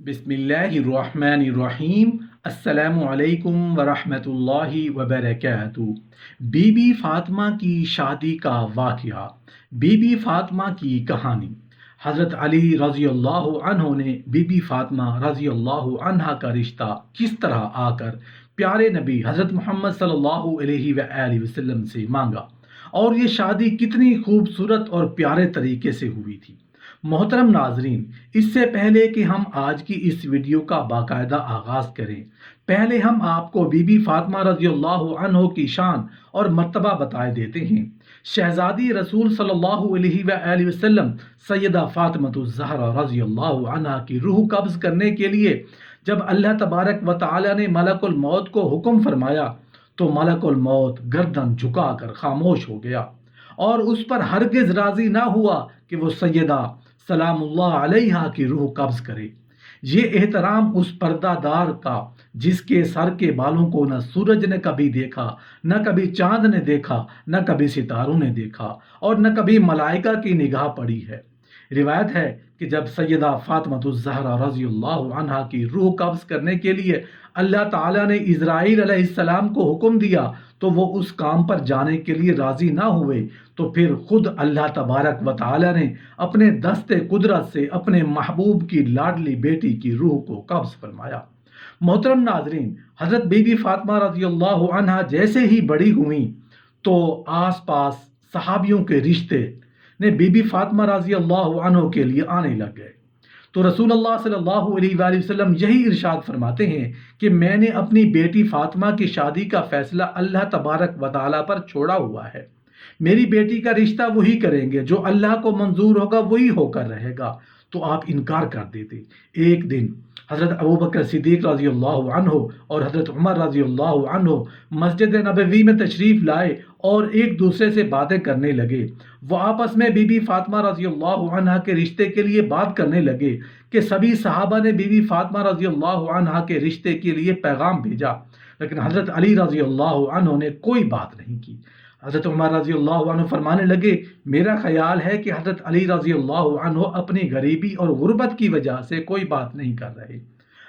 बिस्मिल्लाहिर्रहमानिर्रहीम। अस्सलामु अलैकुम वरहमतुल्लाहि वबरकातुहू। बीबी फातिमा की शादी का वाक़या। बीबी फातिमा की कहानी। हज़रत अली रज़ी अल्लाह अन्हु ने बीबी फातिमा रज़ी अल्लाह अन्हा का रिश्ता किस तरह आकर प्यारे नबी हज़रत मोहम्मद सल्लल्लाहु अलैहि वसल्लम से मांगा और ये शादी कितनी खूबसूरत और प्यारे तरीके से हुई थी। मोहतरम नाजरीन, इससे पहले कि हम आज की इस वीडियो का बाकायदा आगाज़ करें, पहले हम आपको बीबी फातिमा रज़ी अल्लाह अन्हा की शान और मर्तबा बताए देते हैं। शहज़ादी रसूल सल्लल्लाहु अलैहि वसल्लम सैयदा फातिमतुज़ ज़हरा रज़ी अल्लाह अन्हा की रूह कब्ज़ करने के लिए जब अल्लाह तबारक व तआला ने मलकुल मौत को हुक्म फरमाया तो मलकुल मौत गर्दन झुकाकर खामोश हो गया और उस पर हरगिज़ राज़ी ना हुआ कि वो सैयदा सलामुल्लाह अलैहा की रूह कब्ज़ करे। ये एहतराम उस पर्दादार का जिसके सर के बालों को न सूरज ने कभी देखा, न कभी चांद ने देखा, न कभी सितारों ने देखा और न कभी मलाइका की निगाह पड़ी है। रिवायत है कि जब सैयदा फातिमतुज़ ज़हरा रज़ी अल्लाह अन्हा की रूह कब्ज़ करने के लिए अल्लाह ताला ने इज़राइल अलैहिस्सलाम को हुक्म दिया तो वो उस काम पर जाने के लिए राज़ी ना हुए, तो फिर खुद अल्लाह तबारक व तआला ने अपने दस्ते कुदरत से अपने महबूब की लाडली बेटी की रूह को कब्ज़ फरमाया। मोहतरम नाजरीन, हज़रत बीबी फातिमा रज़ी अल्लाह अन्हा जैसे ही बड़ी हुई तो आस पास सहाबियों के रिश्ते ने बीबी फातिमा रज़ी अल्लाह अन्हा के लिए आने लग गए। तो रसूलुल्लाह सल्लल्लाहु अलैहि वसल्लम यही इरशाद फरमाते हैं कि मैंने अपनी बेटी फातिमा की शादी का फैसला अल्लाह तबारक व तआला पर छोड़ा हुआ है। मेरी बेटी का रिश्ता वही करेंगे, जो अल्लाह को मंजूर होगा वही होकर रहेगा। तो आप इनकार कर देते। एक दिन हज़रत अबू बकर सिद्दीक़ रज़ी अल्लाह अन्हु और हज़रत उमर रज़ी अल्लाह अन्हु मस्जिद नबवी में तशरीफ़ लाए और एक दूसरे से बातें करने लगे। वो आपस में बीबी फातिमा रज़ी अल्लाह अन्हा के रिश्ते के लिए बात करने लगे कि सभी सहाबा ने बीबी फातिमा रज़ी अल्लाह अन्हा के रिश्ते के लिए पैगाम भेजा, लेकिन हज़रत अली रज़ी अल्लाह अन्हु ने कोई बात नहीं की। हज़रत उमर रज़ी अल्लाह अन्हु फरमाने लगे, मेरा ख्याल है कि हज़रत अली रज़ी अल्लाह अन्हु अपनी गरीबी और गुर्बत की वजह से कोई बात नहीं कर रहे।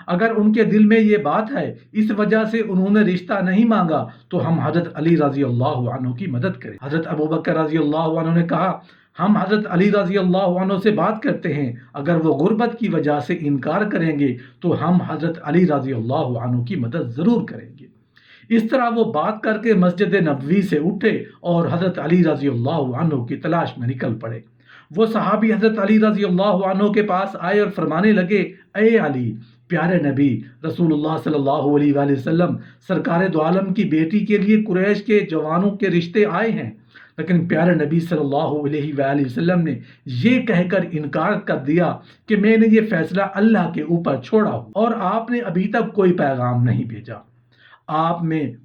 अगर उनके दिल में ये बात है, इस वजह से उन्होंने रिश्ता नहीं मांगा, तो हम हज़रत अली रज़ी अल्लाह अन्हु की मदद करें। हज़रत अबू बकर रज़ी अल्लाह अन्हु ने कहा, हम हज़रत अली रज़ी अल्लाह अन्हु से बात करते हैं, अगर वो गुर्बत की वजह से इनकार करेंगे तो हम हज़रत अली रज़ी अल्लाह अन्हु की मदद ज़रूर करेंगे। इस तरह वो बात करके मस्जिद नबवी से उठे और हज़रत अली रज़ी अल्लाह अन्हु की तलाश में निकल पड़े। वो सहाबी हज़रत अली रज़ी अल्लाह अन्हु के पास आए और फरमाने लगे, ए अली, प्यारे नबी रसूलुल्लाह सल्लल्लाहु अलैहि वसल्लम सरकार दो आलम की बेटी के लिए कुरैश के जवानों के रिश्ते आए हैं, लेकिन प्यारे नबी सल्लल्लाहु अलैहि वसल्लम ने ये कहकर इनकार कर दिया कि मैंने ये फैसला अल्लाह के ऊपर छोड़ा और आपने अभी तक कोई पैगाम नहीं भेजा। आप में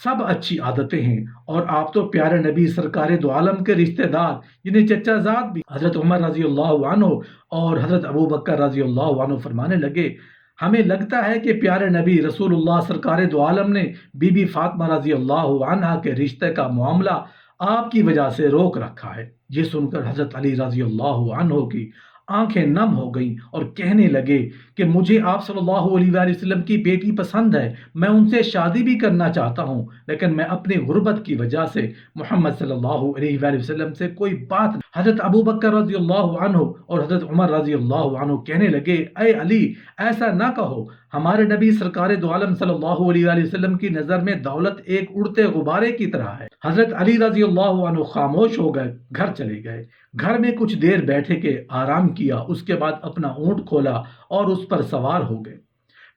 सब अच्छी आदतें हैं और आप तो प्यारे नबी सरकार दो आलम के रिश्तेदार यानी चचाजाद भी। हज़रत उमर रज़ी अल्लाह अन्हु और हज़रत अबू बकर रज़ी अल्लाह अन्हु फरमाने लगे, हमें लगता है कि प्यारे नबी रसूलुल्लाह सरकार दो आलम ने बीबी फातिमा रज़ी अल्लाह अन्हा के रिश्ते का मामला आपकी वजह से रोक रखा है। ये सुनकर हज़रत अली रज़ी अल्लाह अन्हु की आंखें नम हो गईं और कहने लगे कि मुझे आप सल्लल्लाहु अलैहि वसल्लम की बेटी पसंद है, मैं उनसे शादी भी करना चाहता हूँ, लेकिन मैं अपनी गुर्बत की वजह से मोहम्मद सल्लल्लाहु अलैहि वसल्लम से कोई बात नहीं। हज़रत अबू बकर रज़ी अल्लाह अन्हु और हज़रत उमर रज़ी अल्लाह अन्हु कहने लगे, ऐ अली, ऐसा ना कहो, हमारे नबी सरकार दो आलम सल्लल्लाहु अलैहि वसल्लम की नज़र में दौलत एक उड़ते गुब्बारे की तरह है। हज़रत अली रज़ी अल्लाह अन्हु खामोश हो गए, घर चले गए। घर में कुछ देर बैठे के आराम किया, उसके बाद अपना ऊंट खोला और उस पर सवार हो गए।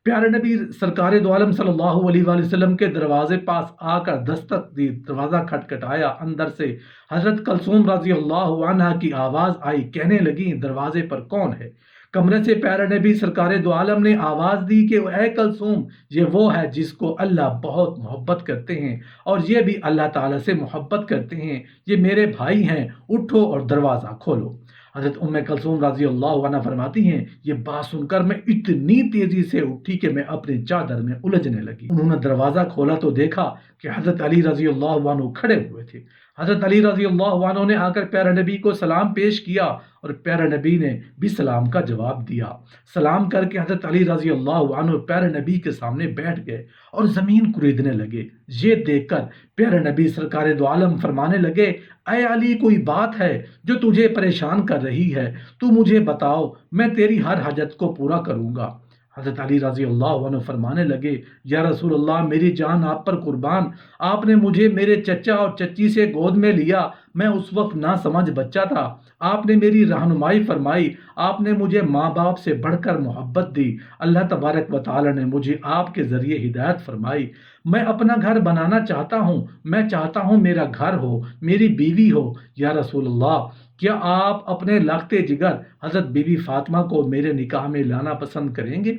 प्यारे नबी सरकार दो आलम सल्लल्लाहु अलैहि वसल्लम के दरवाजे पास आकर दस्तक दी, दरवाज़ा खटखटाया। अंदर से हज़रत कलसूम रज़ी अल्लाह अन्हा की आवाज़ आई, कहने लगी, दरवाजे पर कौन है? कमरे से प्यारे नबी सरकार दो आलम ने आवाज़ दी कि ऐ कलसूम, ये वो है जिसको अल्लाह बहुत मोहब्बत करते हैं और ये भी अल्लाह ताला से मोहब्बत करते हैं, ये मेरे भाई हैं, उठो और दरवाज़ा खोलो। हज़रत उम्मे कलसूम रज़ी अल्लाह अन्हा फरमाती हैं, ये बात सुनकर मैं इतनी तेज़ी से उठी कि मैं अपनी चादर में उलझने लगी। उन्होंने दरवाज़ा खोला तो देखा कि हज़रत अली रज़ी अल्लाह अन्हु खड़े हुए थे। حضرت علی رضی اللہ عنہ نے آ کر پیارے نبی کو سلام پیش کیا اور پیارے نبی نے بھی سلام کا جواب دیا۔ سلام کر کے حضرت علی رضی اللہ عنہ پیارے نبی کے سامنے بیٹھ گئے اور زمین کوریدنے لگے۔ یہ دیکھ کر پیارے نبی سرکار دو عالم فرمانے لگے، اے علی، کوئی بات ہے جو تجھے پریشان کر رہی ہے؟ تو مجھے بتاؤ، میں تیری ہر حاجت کو پورا کروں گا۔ حضرت علی رضی اللہ عنہ فرمانے لگے، یا رسول اللہ، میری جان آپ پر قربان، آپ نے مجھے میرے چچا اور چچی سے گود میں لیا، میں اس وقت نہ سمجھ بچہ تھا، آپ نے میری رہنمائی فرمائی، آپ نے مجھے ماں باپ سے بڑھ کر محبت دی، اللہ تبارک و تعالی نے مجھے آپ کے ذریعے ہدایت فرمائی، میں اپنا گھر بنانا چاہتا ہوں، میں چاہتا ہوں میرا گھر ہو، میری بیوی ہو، یا رسول اللہ، کیا آپ اپنے لختے جگر حضرت بی بی فاطمہ کو میرے نکاح میں لانا پسند کریں گے؟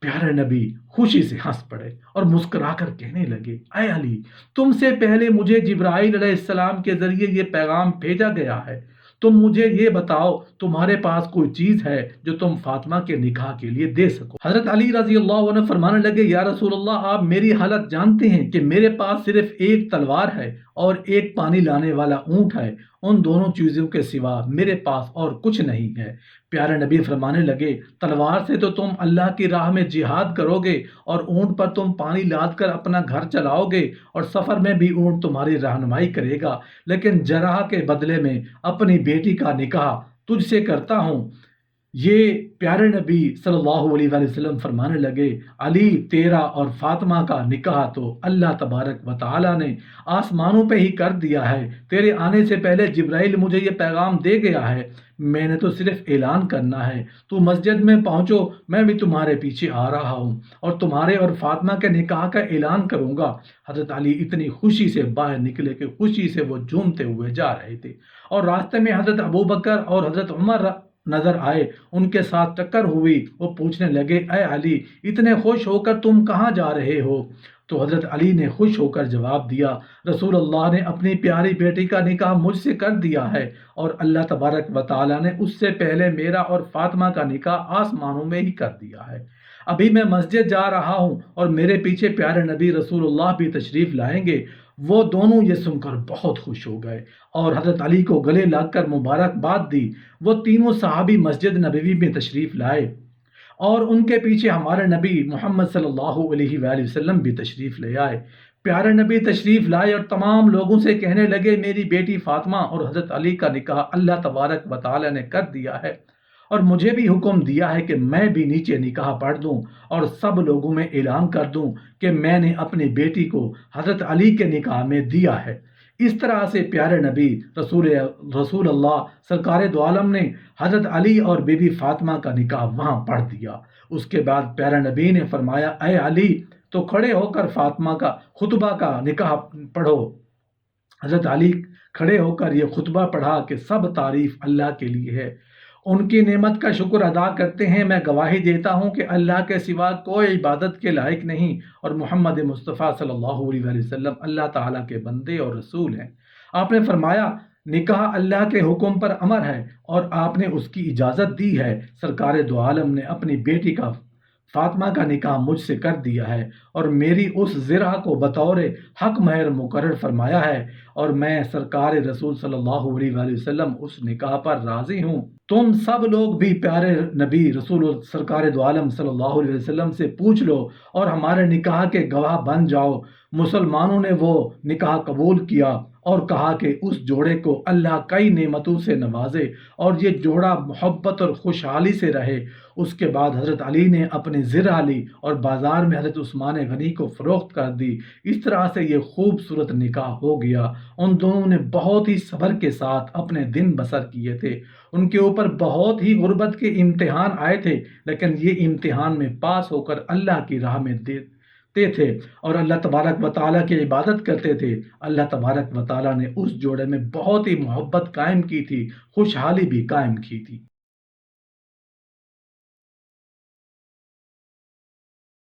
پیارے نبی خوشی سے ہنس پڑے اور مسکرا کر کہنے لگے، اے علی، تم سے پہلے مجھے جبرائیل علیہ السلام کے ذریعے یہ پیغام بھیجا گیا ہے، تم مجھے یہ بتاؤ، تمہارے پاس کوئی چیز ہے جو تم فاطمہ کے نکاح کے لیے دے سکو؟ حضرت علی رضی اللہ عنہ فرمانے لگے، یا رسول اللہ، آپ میری حالت جانتے ہیں کہ میرے پاس صرف ایک تلوار ہے اور ایک پانی لانے والا اونٹ ہے، ان دونوں چیزوں کے سوا میرے پاس اور کچھ نہیں ہے۔ پیارے نبی فرمانے لگے، تلوار سے تو تم اللہ کی راہ میں جہاد کرو گے اور اونٹ پر تم پانی لاد کر اپنا گھر چلاؤ گے اور سفر میں بھی اونٹ تمہاری رہنمائی کرے گا، لیکن جراح کے بدلے میں اپنی بیٹی کا نکاح تجھ سے کرتا ہوں۔ یہ پیارے نبی صلی اللہ علیہ وآلہ وسلم فرمانے لگے، علی، تیرا اور فاطمہ کا نکاح تو اللہ تبارک و تعالی نے آسمانوں پہ ہی کر دیا ہے، تیرے آنے سے پہلے جبرائیل مجھے یہ پیغام دے گیا ہے، میں نے تو صرف اعلان کرنا ہے، تو مسجد میں پہنچو، میں بھی تمہارے پیچھے آ رہا ہوں اور تمہارے اور فاطمہ کے نکاح کا اعلان کروں گا۔ حضرت علی اتنی خوشی سے باہر نکلے کہ خوشی سے وہ جھومتے ہوئے جا رہے تھے، اور راستے میں حضرت ابوبکر اور حضرت عمر نظر آئے، ان کے ساتھ ٹکر ہوئی، وہ پوچھنے لگے، اے علی، اتنے خوش ہو کر تم کہاں جا رہے ہو؟ تو حضرت علی نے خوش ہو کر جواب دیا، رسول اللہ نے اپنی پیاری بیٹی کا نکاح مجھ سے کر دیا ہے اور اللہ تبارک و تعالی نے اس سے پہلے میرا اور فاطمہ کا نکاح آسمانوں میں ہی کر دیا ہے۔ ابھی میں مسجد جا رہا ہوں اور میرے پیچھے پیارے نبی رسول اللہ بھی تشریف لائیں گے۔ وہ دونوں یہ سن کر بہت خوش ہو گئے اور حضرت علی کو گلے لگ کر مبارکباد دی۔ وہ تینوں صحابی مسجد نبوی میں تشریف لائے اور ان کے پیچھے ہمارے نبی محمد صلی اللہ علیہ وآلہ وسلم بھی تشریف لے آئے۔ پیارے نبی تشریف لائے اور تمام لوگوں سے کہنے لگے، میری بیٹی فاطمہ اور حضرت علی کا نکاح اللہ تبارک و تعالی نے کر دیا ہے اور مجھے بھی حکم دیا ہے کہ میں بھی نیچے نکاح پڑھ دوں اور سب لوگوں میں اعلان کر دوں کہ میں نے اپنی بیٹی کو حضرت علی کے نکاح میں دیا ہے۔ اس طرح سے پیارے نبی رسول اللہ سرکار دو عالم نے حضرت علی اور بی بی فاطمہ کا نکاح وہاں پڑھ دیا۔ اس کے بعد پیارے نبی نے فرمایا، اے علی، تو کھڑے ہو کر فاطمہ کا خطبہ کا نکاح پڑھو۔ حضرت علی کھڑے ہو کر یہ خطبہ پڑھا کہ سب تعریف اللہ کے لیے ہے، ان کی نعمت کا شکر ادا کرتے ہیں، میں گواہی دیتا ہوں کہ اللہ کے سوا کوئی عبادت کے لائق نہیں اور محمد مصطفیٰ صلی اللہ علیہ وآلہ وسلم اللہ تعالیٰ کے بندے اور رسول ہیں۔ آپ نے فرمایا، نکاح اللہ کے حکم پر امر ہے اور آپ نے اس کی اجازت دی ہے۔ سرکار دو عالم نے اپنی بیٹی کا فاطمہ کا نکاح مجھ سے کر دیا ہے اور میری اس زرہ کو بطور حق مہر مقرر فرمایا ہے اور میں سرکار رسول صلی اللہ علیہ وآلہ وسلم اس نکاح پر راضی ہوں۔ تم سب لوگ بھی پیارے نبی رسول سرکار دو عالم صلی اللہ علیہ وسلم سے پوچھ لو اور ہمارے نکاح کے گواہ بن جاؤ۔ مسلمانوں نے وہ نکاح قبول کیا اور کہا کہ اس جوڑے کو اللہ کئی نعمتوں سے نوازے اور یہ جوڑا محبت اور خوشحالی سے رہے۔ اس کے بعد حضرت علی نے اپنی زرہ لی اور بازار میں حضرت عثمان غنی کو فروخت کر دی۔ اس طرح سے یہ خوبصورت نکاح ہو گیا۔ ان دونوں نے بہت ہی صبر کے ساتھ اپنے دن بسر کیے تھے۔ ان کے اوپر بہت ہی غربت کے امتحان آئے تھے، لیکن یہ امتحان میں پاس ہو کر اللہ کی راہ میں دیتے تھے اور اللہ تبارک و تعالیٰ کی عبادت کرتے تھے۔ اللہ تبارک و تعالیٰ نے اس جوڑے میں بہت ہی محبت قائم کی تھی، خوشحالی بھی قائم کی تھی۔